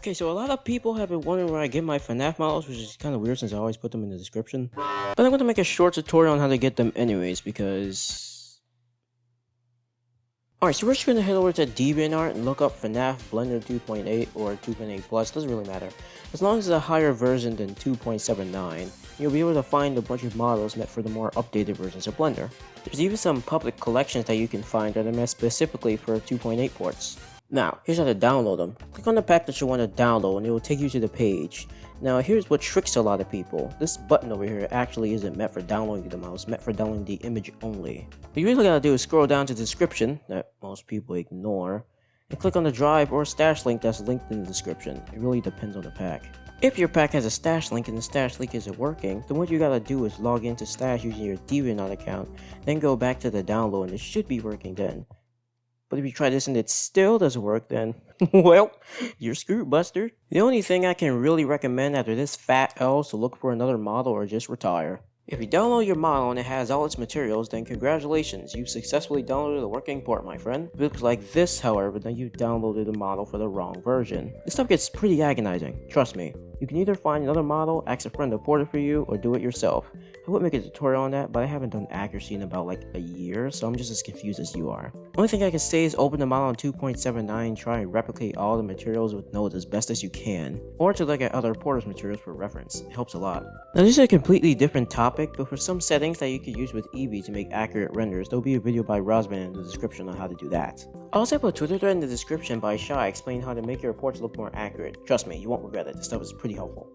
Okay, so a lot of people have been wondering where I get my FNaF models, which is kind of weird since I always put them in the description. But I'm going to make a short tutorial on how to get them anyways, because... Alright, so we're just going to head over to DeviantArt and look up FNaF Blender 2.8 or 2.8 Plus, doesn't really matter. As long as it's a higher version than 2.79, you'll be able to find a bunch of models meant for the more updated versions of Blender. There's even some public collections that you can find that are meant specifically for 2.8 ports. Now, here's how to download them. Click on the pack that you want to download and it will take you to the page. Now, here's what tricks a lot of people. This button over here actually isn't meant for downloading the mouse, it's meant for downloading the image only. What you really gotta do is scroll down to the description, that most people ignore, and click on the drive or stash link that's linked in the description. It really depends on the pack. If your pack has a stash link and the stash link isn't working, then what you gotta do is log into stash using your DeviantArt account, then go back to the download and it should be working then. But if you try this and it still doesn't work, then, well, you're screwed, Buster. The only thing I can really recommend after this fat L is to look for another model or just retire. If you download your model and it has all its materials, then congratulations, you've successfully downloaded a working port, my friend. If it looks like this, however, then you downloaded the model for the wrong version. This stuff gets pretty agonizing, trust me. You can either find another model, ask a friend to port it for you, or do it yourself. I would make a tutorial on that, but I haven't done accuracy in about like a year, so I'm just as confused as you are. The only thing I can say is open the model on 2.79, try and replicate all the materials with nodes as best as you can, or to look at other porters materials for reference. It helps a lot. Now this is a completely different topic, but for some settings that you could use with Eevee to make accurate renders, there'll be a video by Rosman in the description on how to do that. I also put a Twitter thread in the description by Shy explaining how to make your reports look more accurate. Trust me, you won't regret it, this stuff is pretty helpful.